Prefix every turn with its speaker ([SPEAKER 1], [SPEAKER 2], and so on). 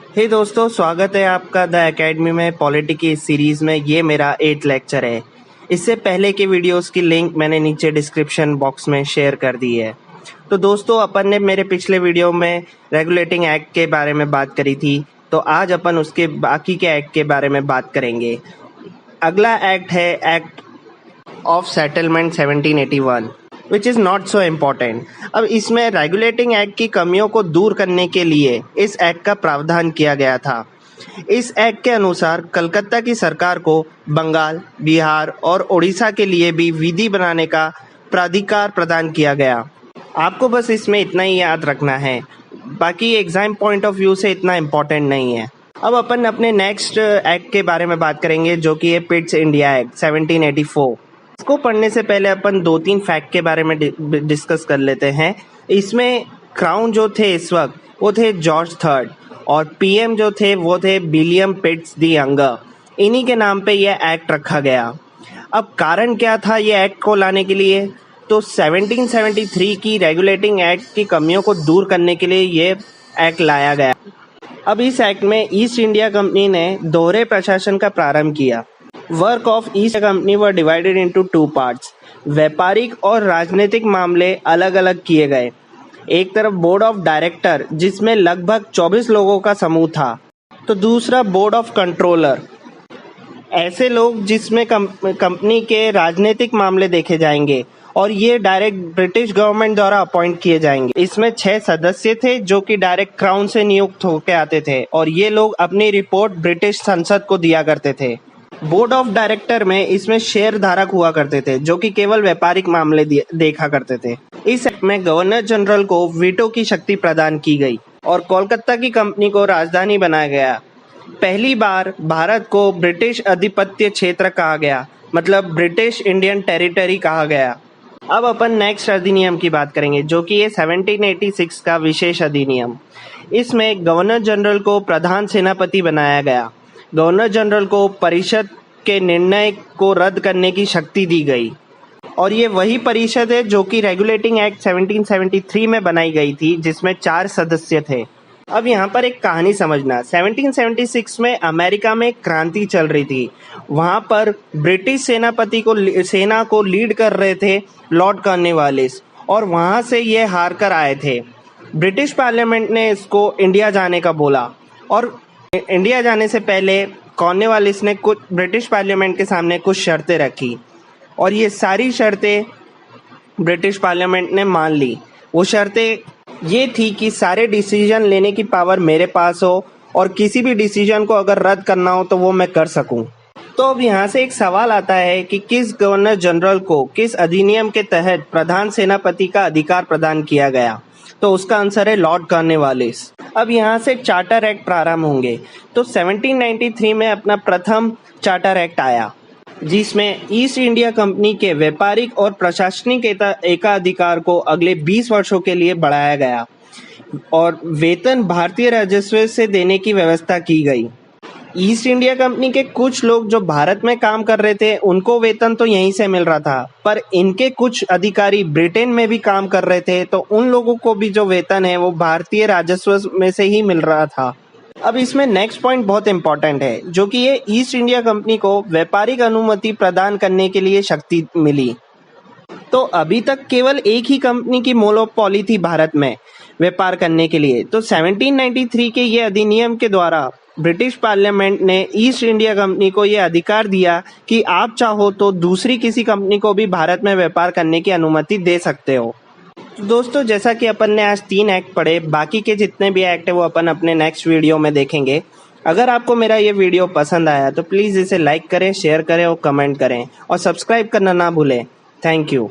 [SPEAKER 1] हे दोस्तों, स्वागत है आपका द एकेडमी में पॉलिटी की इस सीरीज में। ये मेरा 8th लेक्चर है। इससे पहले के वीडियोस की लिंक मैंने नीचे डिस्क्रिप्शन बॉक्स में शेयर कर दी है। तो दोस्तों, अपन ने मेरे पिछले वीडियो में रेगुलेटिंग एक्ट के बारे में बात करी थी, तो आज अपन उसके बाकी के एक्ट के बारे में बात करेंगे। अगला एक्ट है act of settlement 1781, which is not so important. अब इसमें रेगुलेटिंग एक्ट की कमियों को दूर करने के लिए इस एक्ट का प्रावधान किया गया था। इस एक्ट के अनुसार कलकत्ता की सरकार को बंगाल, बिहार और उड़ीसा के लिए भी विधि बनाने का प्राधिकार प्रदान किया गया। आपको बस इसमें इतना ही याद रखना है, बाकी एग्जाम पॉइंट ऑफ व्यू से इतना इम्पोर्टेंट नहीं है। अब अपन अपने नेक्स्ट एक्ट के बारे में बात करेंगे, जो कि है पिट्स इंडिया एक्ट 1784। इसको पढ़ने से पहले अपन 2-3 फैक्ट के बारे में डिस्कस कर लेते हैं। इसमें क्राउन जो थे इस वक्त वो थे जॉर्ज थर्ड, और पीएम जो थे वो थे विलियम पिट्स द यंगर। इन्हीं के नाम पे ये एक्ट रखा गया। अब कारण क्या था ये एक्ट को लाने के लिए? तो 1773 की रेगुलेटिंग एक्ट की कमियों को दूर करने के लिए ये एक्ट लाया गया। अब इस एक्ट में ईस्ट इंडिया कंपनी ने दोहरे प्रशासन का प्रारंभ किया। Work of east company were divided into 2 parts. व्यापारिक और राजनीतिक मामले अलग अलग किए गए। एक तरफ बोर्ड ऑफ डायरेक्टर, जिसमें लगभग 24 लोगों का समूह था, तो दूसरा बोर्ड ऑफ कंट्रोलर, ऐसे लोग जिसमें कंपनी के राजनीतिक मामले देखे जाएंगे, और ये डायरेक्ट ब्रिटिश गवर्नमेंट द्वारा अपॉइंट किए जाएंगे। इसमें 6 सदस्य थे जो कि डायरेक्ट क्राउन से नियुक्त होकर आते थे, और ये लोग अपनी रिपोर्ट ब्रिटिश संसद को दिया करते थे। बोर्ड ऑफ डायरेक्टर में इसमें शेयर धारक हुआ करते थे, जो कि केवल व्यापारिक मामले देखा करते थे। इस एक्ट में गवर्नर जनरल को वीटो की शक्ति प्रदान की गई और कोलकाता की कंपनी को राजधानी बनाया गया। पहली बार भारत को ब्रिटिश अधिपत्य क्षेत्र कहा गया, मतलब ब्रिटिश इंडियन टेरिटरी कहा गया। अब अपन नेक्स्ट अधिनियम की बात करेंगे, जो कि है 1786 का विशेष अधिनियम। इसमें गवर्नर जनरल को प्रधान सेनापति बनाया गया। गवर्नर जनरल को परिषद के निर्णय को रद्द करने की शक्ति दी गई, और ये वही परिषद है जो कि रेगुलेटिंग एक्ट 1773 में बनाई गई थी, जिसमें 4 सदस्य थे। अब यहाँ पर एक कहानी समझना। 1776 में अमेरिका में क्रांति चल रही थी। वहाँ पर ब्रिटिश सेना को लीड कर रहे थे लॉर्ड कॉर्नवालिस, और वहाँ से ये हार कर आए थे। ब्रिटिश पार्लियामेंट ने इसको इंडिया जाने का बोला, और इंडिया जाने से पहले कॉर्नवालिस ने कुछ ब्रिटिश पार्लियामेंट के सामने कुछ शर्तें रखी, और ये सारी शर्तें ब्रिटिश पार्लियामेंट ने मान ली। वो शर्तें ये थी कि सारे डिसीजन लेने की पावर मेरे पास हो, और किसी भी डिसीजन को अगर रद्द करना हो तो वो मैं कर सकूं। तो अब यहाँ से एक सवाल आता है कि किस गवर्नर जनरल को किस अधिनियम के तहत प्रधान सेनापति का अधिकार प्रदान किया गया? तो उसका आंसर है लॉर्ड कॉर्नवालिस। अब यहाँ से चार्टर एक्ट प्रारंभ होंगे। तो 1793 में अपना प्रथम चार्टर एक्ट आया, जिसमें ईस्ट इंडिया कंपनी के व्यापारिक और प्रशासनिक एकाधिकार को अगले 20 वर्षों के लिए बढ़ाया गया, और वेतन भारतीय राजस्व से देने की व्यवस्था की गई। ईस्ट इंडिया कंपनी के कुछ लोग जो भारत में काम कर रहे थे, उनको वेतन तो यहीं से मिल रहा था, पर इनके कुछ अधिकारी ब्रिटेन में भी काम कर रहे थे, तो उन लोगों को भी जो वेतन है वो भारतीय राजस्व में से ही मिल रहा था। अब इसमें नेक्स्ट पॉइंट बहुत इंपॉर्टेंट है, जो कि ये ईस्ट इंडिया कंपनी को व्यापारिक अनुमति प्रदान करने के लिए शक्ति मिली। तो अभी तक केवल एक ही कंपनी की मोनोपोली थी भारत में व्यापार करने के लिए। तो 1793 के ये अधिनियम के द्वारा ब्रिटिश पार्लियामेंट ने ईस्ट इंडिया कंपनी को ये अधिकार दिया कि आप चाहो तो दूसरी किसी कंपनी को भी भारत में व्यापार करने की अनुमति दे सकते हो। तो दोस्तों, जैसा कि अपन ने आज 3 एक्ट पढ़े, बाकी के जितने भी एक्ट है वो अपन अपने नेक्स्ट वीडियो में देखेंगे। अगर आपको मेरा ये वीडियो पसंद आया तो प्लीज़ इसे लाइक करें, शेयर करें और कमेंट करें, और सब्सक्राइब करना ना भूलें। Thank you.